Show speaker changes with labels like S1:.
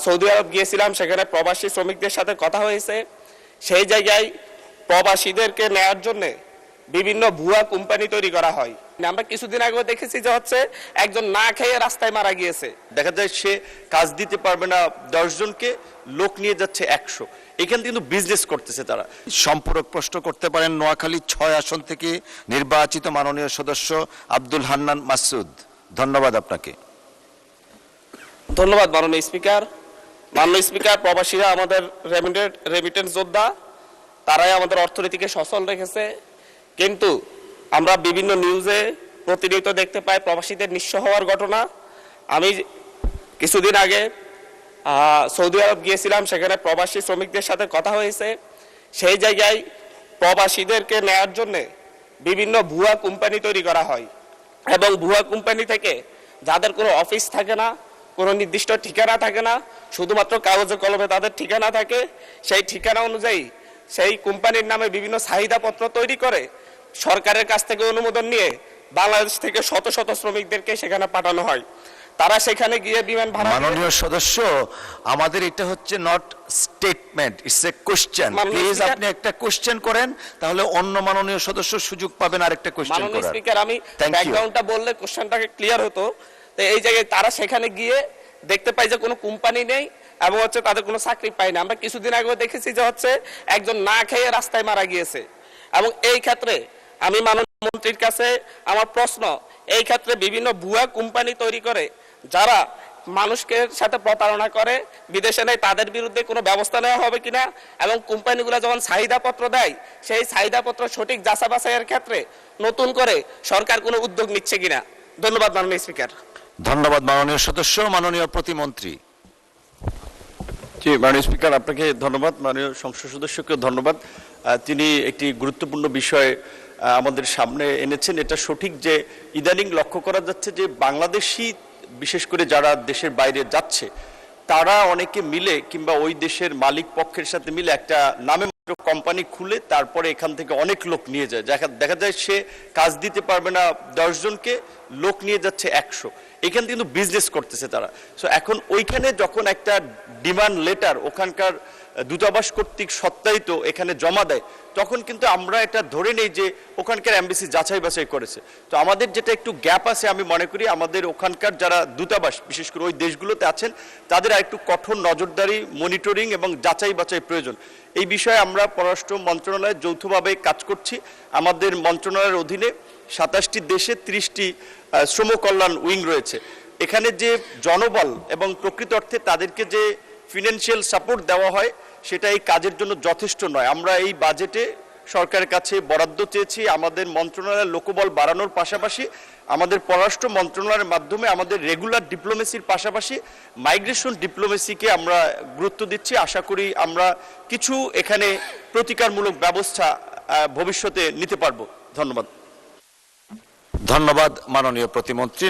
S1: Saudi আরব গিয়েছিলাম, সেখানে প্রবাসী শ্রমিকদের সাথে কথা হয়েছে। সেই জায়গায় প্রবাসীদেরকে নেওয়ার জন্য বিভিন্ন ভুয়া কোম্পানি তৈরি করা হয়। আমরা কিছুদিন আগে দেখেছি যে একজন না খেয়ে রাস্তায় মারা গিয়েছে।
S2: দেখা যায় সে কাজ দিতে পারবে না 10 জনকে, লোক নিয়ে যাচ্ছে 100। এখানে কিন্তু বিজনেস করতেছে তারা।
S3: সম্পূরক প্রশ্ন করতে পারেন নোয়াখালী 6 আসন থেকে নির্বাচিত মাননীয় সদস্য আব্দুল হান্নান মাসুদ। ধন্যবাদ আপনাকে।
S1: ধন্যবাদ মাননীয় স্পিকার। মাননীয় স্পিকার, প্রবাসীরা আমাদের রেমিটেন্স যোদ্ধা, তারাই আমাদের অর্থনীতিকে সচল রেখেছে। কিন্তু আমরা বিভিন্ন নিউজে প্রতিনিয়ত দেখতে পাই প্রবাসীদের নিঃস্ব হওয়ার ঘটনা। আমি কিছুদিন আগে সৌদি আরব গিয়েছিলাম, সেখানে প্রবাসী শ্রমিকদের সাথে কথা হয়েছে। সেই জায়গায় প্রবাসীদেরকে নেওয়ার জন্য বিভিন্ন ভুয়া কোম্পানি তৈরি করা হয় এবং ভুয়া কোম্পানি থেকে যাদের কোনো অফিস থাকে না, কোনো নির্দিষ্ট ঠিকানা থাকে না, শুধুমাত্র কাগজে কলমে তাদের ঠিকানা থাকে, সেই ঠিকানা অনুযায়ী সেই কোম্পানির নামে বিভিন্ন চাহিদাপত্র তৈরি করে সরকারের কাছ থেকে অনুমোদন নিয়ে বাংলাদেশ থেকে শত শত শ্রমিকদেরকে সেখানে পাঠানো হয়। তারা সেখানে গিয়ে বিমান ভাড়া।
S3: মাননীয় সদস্য, আমাদের এটা হচ্ছে not statement, it's a question. Please আপনি একটা কোশ্চেন করেন, তাহলে অন্য মাননীয় সদস্য সুযোগ পাবেন আরেকটা কোশ্চেন করার।
S1: মাননীয় স্পিকার, আমি ব্যাকগ্রাউন্ডটা বললে কোশ্চেনটাকে ক্লিয়ার হতো। তো এই জায়গায় তারা সেখানে গিয়ে দেখতে পাই যে কোনো কোম্পানি নেই এবং তাদের কোনো চাকরি পায় না। আমরা কিছুদিন আগেও দেখেছি যে একজন না খেয়ে রাস্তায় মারা গিয়েছে। এবং এই ক্ষেত্রে আমি মাননীয় মন্ত্রীর কাছে আমার প্রশ্ন, এই ক্ষেত্রে বিভিন্ন ভুয়া কোম্পানি তৈরি করে যারা মানুষকে সাথে প্রতারণা করে বিদেশে নেয়, তাদের বিরুদ্ধে কোনো ব্যবস্থা নেওয়া হবে কিনা, এবং কোম্পানিগুলো যখন চাহিদাপত্র দেয় সেই চাহিদাপত্র সঠিক যাচাই বাছাইয়ের ক্ষেত্রে নতুন করে সরকার কোনো উদ্যোগ নিচ্ছে কিনা। ধন্যবাদ মাননীয় স্পিকার।
S3: ধন্যবাদ মাননীয় সদস্য। মাননীয় প্রতিমন্ত্রী।
S2: জি, মাননীয় স্পিকার, আপনাকে ধন্যবাদ। মাননীয় সংসদ সদস্যকে ধন্যবাদ। তিনি একটি গুরুত্বপূর্ণ বিষয় আমাদের সামনে এনেছেন। এটা সঠিক যে ইদানিং লক্ষ্য করা যাচ্ছে যে বাংলাদেশি, বিশেষ করে যারা দেশের বাইরে যাচ্ছে, তারা অনেকে মিলে কিংবা ওই দেশের মালিক পক্ষের সাথে মিলে একটা নামে কোম্পানি খুলে তারপরে এখান থেকে অনেক লোক নিয়ে যায়। দেখা যায় সে কাজ দিতে পারবে না 10 জনকে, লোক নিয়ে যাচ্ছে 100। এখানে কিন্তু বিজনেস করতেছে তারা। সো এখন ওইখানে যখন একটা ডিমান্ড লেটার ওখানকার দূতাবাস কর্তৃক সত্যায়িত এখানে জমা দেয়, তখন কিন্তু আমরা এটা ধরে নেই যে ওখানকার এমবাসি যাচাই বাছাই করেছে। তো আমাদের যেটা একটু গ্যাপ আছে, আমি মনে করি আমাদের ওখানকার যারা দূতাবাস বিশেষ করে ওই দেশগুলোতে আছেন, তাদের একটু কঠোর নজরদারি, মনিটরিং এবং যাচাই বাছাই প্রয়োজন। এই বিষয়ে আমরা পররাষ্ট্র মন্ত্রণালয়ে যৌথভাবে কাজ করছি। আমাদের মন্ত্রণালয়ের অধীনে 27টি দেশে 30টি শ্রম কল্যাণ উইং রয়েছে। এখানে যে জনবল এবং প্রকৃত অর্থে তাদেরকে যে ফিনান্সিয়াল সাপোর্ট দেওয়া হয়, সেটা এই কাজের জন্য যথেষ্ট নয়। আমরা এই বাজেটে সরকারের কাছে বরাদ্দ চেয়েছি আমাদের মন্ত্রণালয়ের লোকবল বাড়ানোর পাশাপাশি আমাদের পররাষ্ট্র মন্ত্রণালয়ের মাধ্যমে আমাদের রেগুলার ডিপ্লোমেসির পাশাপাশি মাইগ্রেশন ডিপ্লোমেসিকে আমরা গুরুত্ব দিচ্ছি। আশা করি আমরা কিছু এখানে প্রতিকারমূলক ব্যবস্থা ভবিষ্যতে নিতে পারবো। ধন্যবাদ।
S3: ধন্যবাদ মাননীয় প্রতিমন্ত্রী।